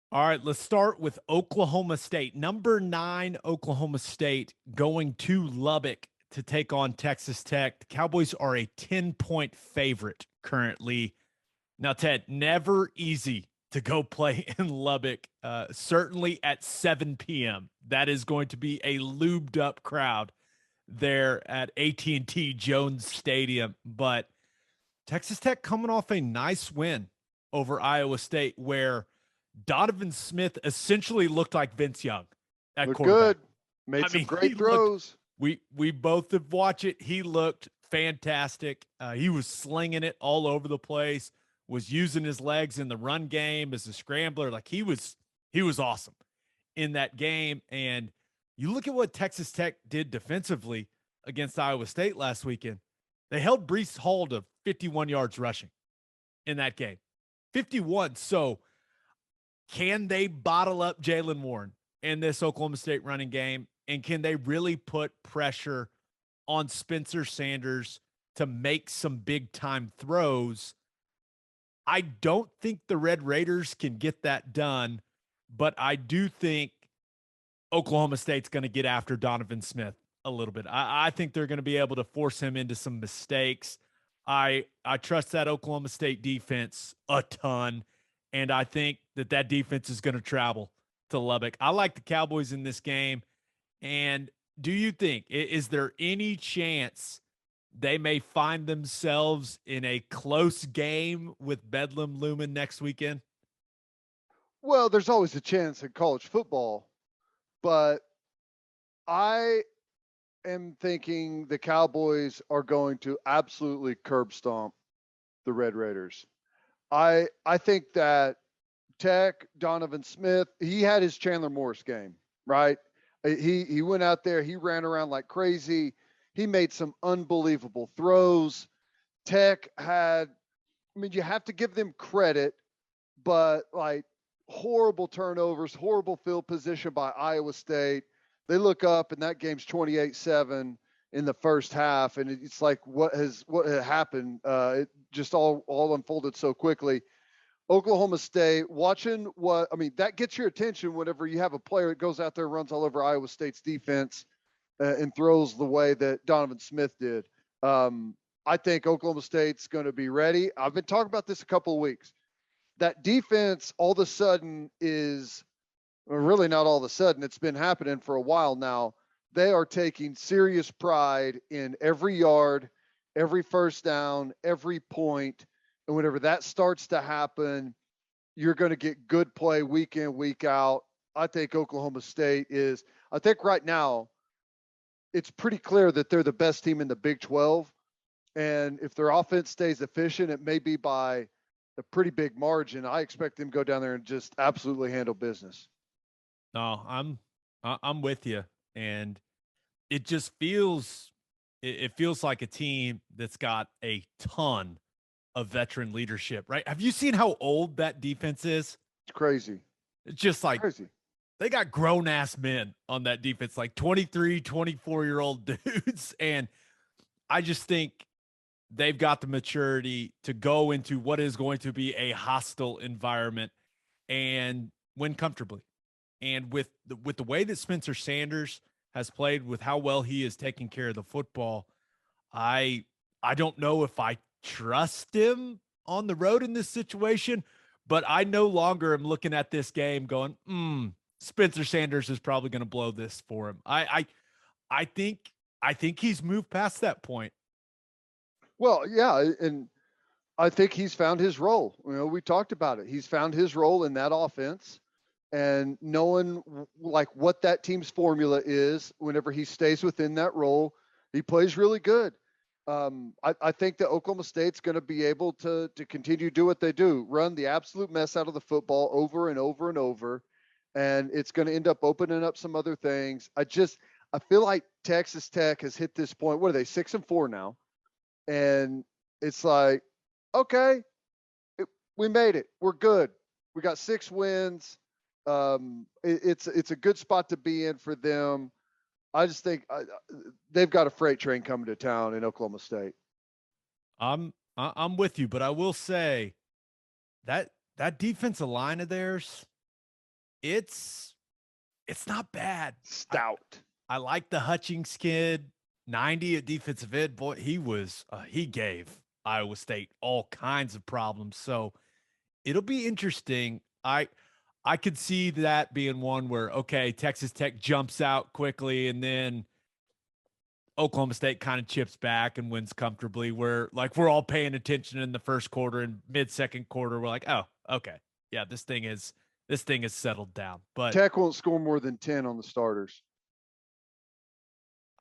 All right, let's start with Oklahoma State. Number 9, Oklahoma State going to Lubbock to take on Texas Tech. The Cowboys are a 10-point favorite currently. Now, Ted, never easy to go play in Lubbock, certainly at 7 p.m. That is going to be a lubed up crowd there at AT&T Jones Stadium. But Texas Tech coming off a nice win over Iowa State where Donovan Smith essentially looked like Vince Young at Look quarterback. good. Made I some mean, he great looked. throws. We both have watched it. He looked fantastic. He was slinging it all over the place. Was using his legs in the run game as a scrambler. Like he was awesome in that game. And you look at what Texas Tech did defensively against Iowa State last weekend. They held Brees Hall to 51 yards rushing in that game. 51. So can they bottle up Jalen Warren in this Oklahoma State running game? And can they really put pressure on Spencer Sanders to make some big time throws? I don't think the Red Raiders can get that done, but I do think Oklahoma State's going to get after Donovan Smith a little bit. I think they're going to be able to force him into some mistakes. I trust that Oklahoma State defense a ton, and I think that defense is going to travel to Lubbock. I like the Cowboys in this game. And do you think is there any chance they may find themselves in a close game with Bedlam looming next weekend? Well, there's always a chance in college football, but I am thinking the Cowboys are going to absolutely curb stomp the Red Raiders. I think that Tech, Donovan Smith, he had his Chandler Morris game, right? He went out there, he ran around like crazy. He made some unbelievable throws. Tech had, I mean, you have to give them credit, but like horrible turnovers, horrible field position by Iowa State. They look up and that game's 28-7 in the first half, and it's like what had happened? It just all unfolded so quickly. Oklahoma State, watching what I mean, that gets your attention whenever you have a player that goes out there, runs all over Iowa State's defense, and throws the way that Donovan Smith did. I think Oklahoma State's going to be ready. I've been talking about this a couple of weeks. That defense all of a sudden is, well, really not all of a sudden, it's been happening for a while now. They are taking serious pride in every yard, every first down, every point. And whenever that starts to happen, you're going to get good play week in, week out. I think Oklahoma State is, I think right now, it's pretty clear that they're the best team in the Big 12. And if their offense stays efficient, it may be by a pretty big margin. I expect them to go down there and just absolutely handle business. No, I'm with you, and it just it feels like a team that's got a ton of veteran leadership, right? Have you seen how old that defense is? It's crazy. It's just It's like crazy. they got grown ass men on that defense, like 23, 24-year-old dudes. And I just think they've got the maturity to go into what is going to be a hostile environment and win comfortably. And with the way that Spencer Sanders has played, with how well he is taking care of the football, I I don't know if I trust him on the road in this situation, but I no longer am looking at this game going, Spencer Sanders is probably going to blow this for him. I think I think he's moved past that point. Well, yeah, and I think he's found his role. We talked about it. He's found his role in that offense, and knowing like what that team's formula is, whenever he stays within that role, he plays really good. I think that Oklahoma State's going to be able to continue to do what they do, run the absolute mess out of the football over and over and over, and it's going to end up opening up some other things. I feel like Texas Tech has hit this point. What are they, 6-4 now? And it's like, okay, we made it. We're good. We got 6 wins. It's a good spot to be in for them. I just think they've got a freight train coming to town in Oklahoma State. I'm with you, but I will say that defensive line of theirs, It's not bad. Stout. I like the Hutchings kid, 90 at defensive end. Boy, he gave Iowa State all kinds of problems. So it'll be interesting. I could see that being one where, okay, Texas Tech jumps out quickly and then Oklahoma State kind of chips back and wins comfortably. Where like we're all paying attention in the first quarter and mid second quarter, we're like, oh, okay, yeah, this thing is settled down. But Tech won't score more than 10 on the starters.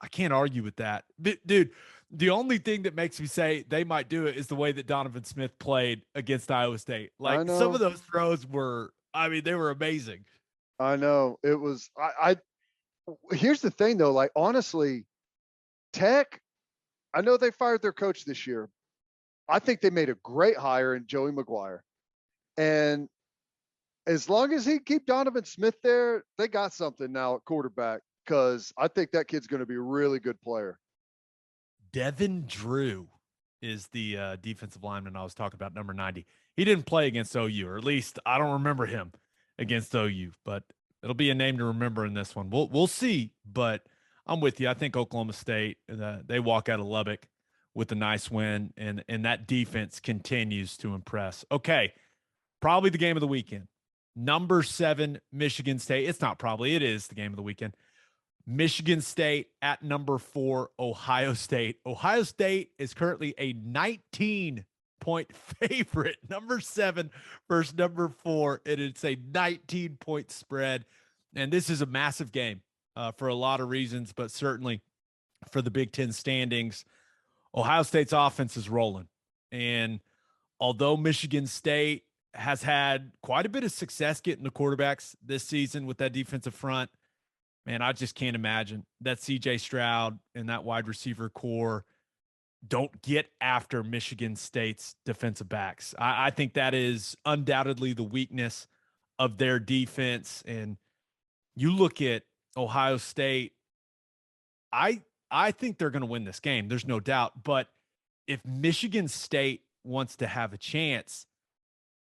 I can't argue with that. Dude, the only thing that makes me say they might do it is the way that Donovan Smith played against Iowa State. Like some of those throws were, I mean, they were amazing. I know. It was here's the thing though, like honestly, Tech, I know they fired their coach this year. I think they made a great hire in Joey McGuire. And as long as he keep Donovan Smith there, they got something now at quarterback because I think that kid's going to be a really good player. Devin Drew is the defensive lineman I was talking about, number 90. He didn't play against OU, or at least I don't remember him against OU, but it'll be a name to remember in this one. We'll see, but I'm with you. I think Oklahoma State, they walk out of Lubbock with a nice win, and that defense continues to impress. Okay, probably the game of the weekend. Number 7, Michigan State. It is the game of the weekend. Michigan State at number 4, Ohio State. Ohio State is currently a 19-point favorite. Number 7 versus number 4, and it's a 19-point spread. And this is a massive game for a lot of reasons, but certainly for the Big Ten standings. Ohio State's offense is rolling. And although Michigan State has had quite a bit of success getting the quarterbacks this season with that defensive front, man, I just can't imagine that CJ Stroud and that wide receiver core don't get after Michigan State's defensive backs. I think that is undoubtedly the weakness of their defense. And you look at Ohio State, I think they're going to win this game. There's no doubt. But if Michigan State wants to have a chance,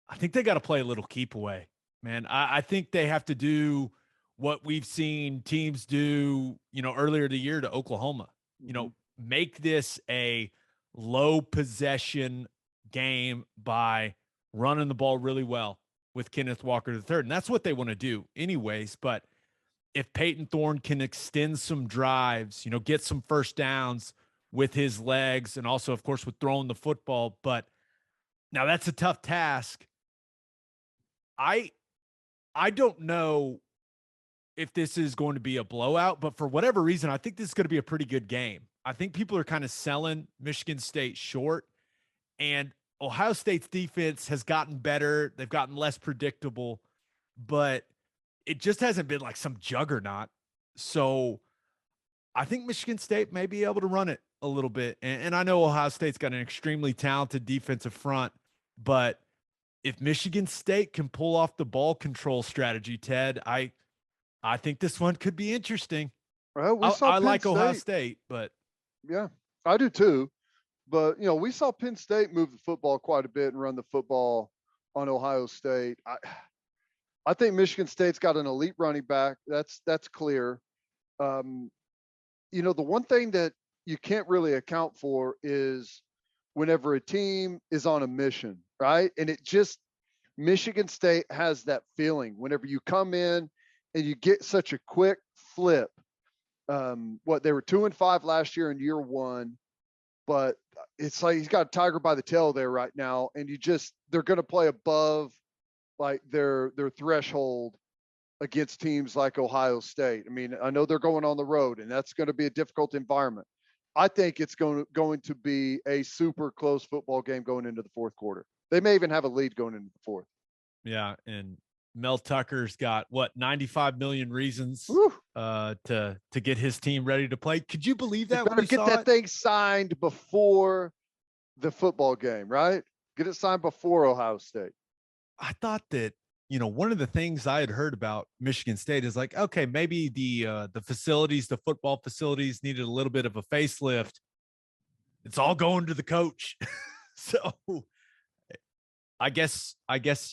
I think they got to play a little keep away, man. I think they have to do what we've seen teams do, earlier the year to Oklahoma, make this a low possession game by running the ball really well with Kenneth Walker III. And that's what they want to do anyways. But if Peyton Thorne can extend some drives, get some first downs with his legs and also, of course, with throwing the football. But now that's a tough task. I don't know if this is going to be a blowout, but for whatever reason, I think this is going to be a pretty good game. I think people are kind of selling Michigan State short, and Ohio State's defense has gotten better. They've gotten less predictable, but it just hasn't been like some juggernaut. So I think Michigan State may be able to run it a little bit. And I know Ohio State's got an extremely talented defensive front, but if Michigan State can pull off the ball control strategy, Ted, I think this one could be interesting. Well, I like Ohio State, but yeah, I do too. But we saw Penn State move the football quite a bit and run the football on Ohio State. I think Michigan State's got an elite running back. That's clear. The one thing that you can't really account for is whenever a team is on a mission, right? And Michigan State has that feeling whenever you come in and you get such a quick flip. They were 2-5 last year in year one, but it's like he's got a tiger by the tail there right now, and they're going to play above like their threshold against teams like Ohio State. I mean, I know they're going on the road, and that's going to be a difficult environment. I think it's going to be a super close football game going into the fourth quarter. They may even have a lead going into the fourth. Yeah, and Mel Tucker's got 95 million reasons to get his team ready to play. Could you believe that? You better get that thing signed before the football game, right? Get it signed before Ohio State. I thought that, one of the things I had heard about Michigan State is like, okay, maybe the facilities, the football facilities needed a little bit of a facelift. It's all going to the coach. So I guess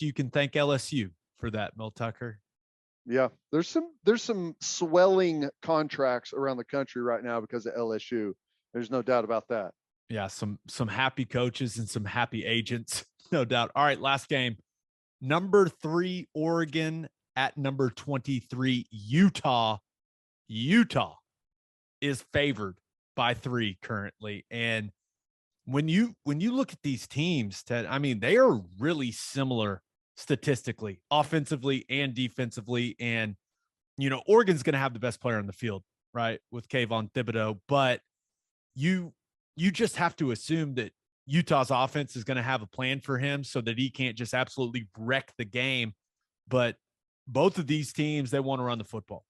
you can thank LSU for that, Mel Tucker. Yeah, there's some swelling contracts around the country right now because of LSU. There's no doubt about that. Yeah, some happy coaches and some happy agents, no doubt. All right, last game. Number 3, Oregon at number 23, Utah. Utah is favored by 3 currently. And when you look at these teams, Ted, I mean, they are really similar statistically, offensively and defensively. And Oregon's going to have the best player on the field, right, with Kayvon Thibodeau. But you you just have to assume that Utah's offense is going to have a plan for him so that he can't just absolutely wreck the game. But both of these teams, they want to run the football,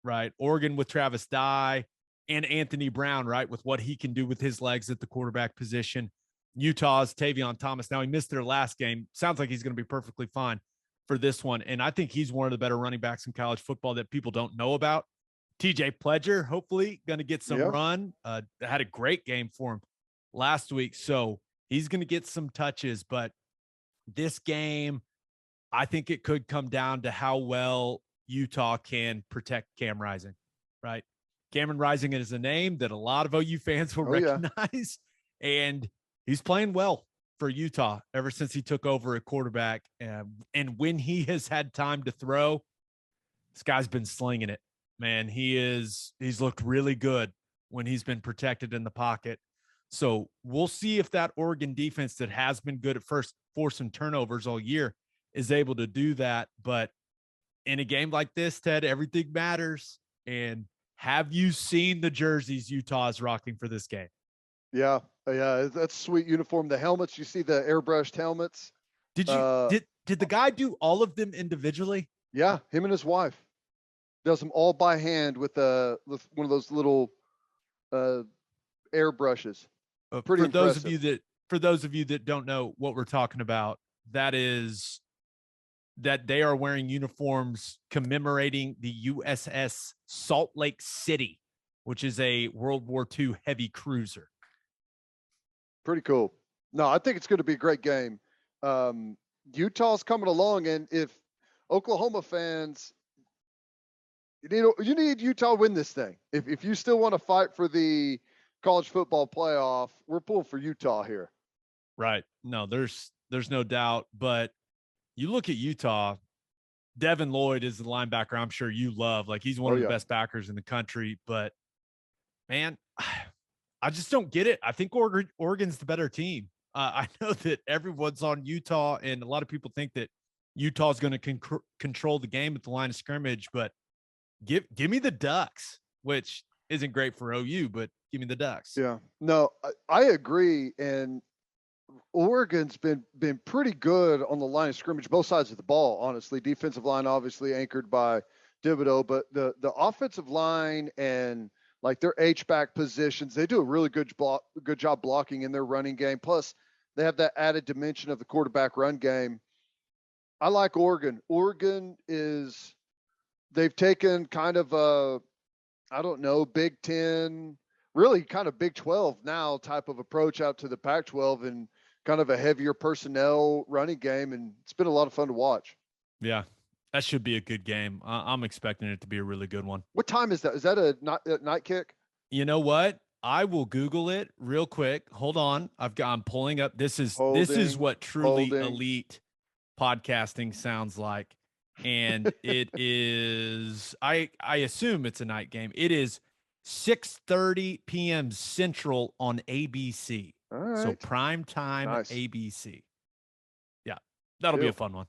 right? Oregon with Travis Dye and Anthony Brown, right, with what he can do with his legs at the quarterback position. Utah's Tavion Thomas. Now, he missed their last game. Sounds like he's going to be perfectly fine for this one. And I think he's one of the better running backs in college football that people don't know about. TJ Pledger, hopefully, going to get some run. Had a great game for him last week. So he's going to get some touches. But this game, I think it could come down to how well Utah can protect Cam Rising, right? Cameron Rising is a name that a lot of OU fans will recognize. And he's playing well for Utah ever since he took over at quarterback. And when he has had time to throw, this guy's been slinging it, man. He's looked really good when he's been protected in the pocket. So we'll see if that Oregon defense that has been good at first forcing turnovers all year is able to do that. But in a game like this, Ted, everything matters. And have you seen the jerseys Utah is rocking for this game? Yeah, that's sweet uniform. The helmets, you see the airbrushed helmets. Did the guy do all of them individually? Yeah, him and his wife does them all by hand with one of those little airbrushes. Pretty impressive. For those of you that don't know what we're talking about, that they are wearing uniforms commemorating the USS Salt Lake City, which is a World War II heavy cruiser. Pretty cool. No, I think it's going to be a great game. Utah's coming along, and if Oklahoma fans, you need Utah to win this thing. If you still want to fight for the college football playoff, we're pulling for Utah here. Right. No, there's no doubt. But you look at Utah, Devin Lloyd is the linebacker I'm sure you love. Like, he's one of the best backers in the country. But, man, I just don't get it. I think Oregon's the better team. I know that everyone's on Utah, and a lot of people think that Utah's going to control the game at the line of scrimmage. But give me the Ducks, which isn't great for OU, but give me the Ducks. Yeah. No, I agree. And Oregon's been pretty good on the line of scrimmage, both sides of the ball, honestly. Defensive line obviously anchored by Thibodeau, but the offensive line and like their H-back positions, they do a really good job blocking in their running game. Plus, they have that added dimension of the quarterback run game. I like Oregon. They've taken kind of a, I don't know, Big Ten, really kind of Big 12 now type of approach out to the Pac-12 and kind of a heavier personnel running game. And it's been a lot of fun to watch. Yeah, that should be a good game. I'm expecting it to be a really good one. What time is that? Is that a night kick? You know what? I will Google it real quick. Hold on. I'm pulling up. This is what truly elite podcasting sounds like. And it is, I assume it's a night game. It is 6:30 p.m. Central on ABC. All right. So prime time ABC. Yeah, that'll be a fun one.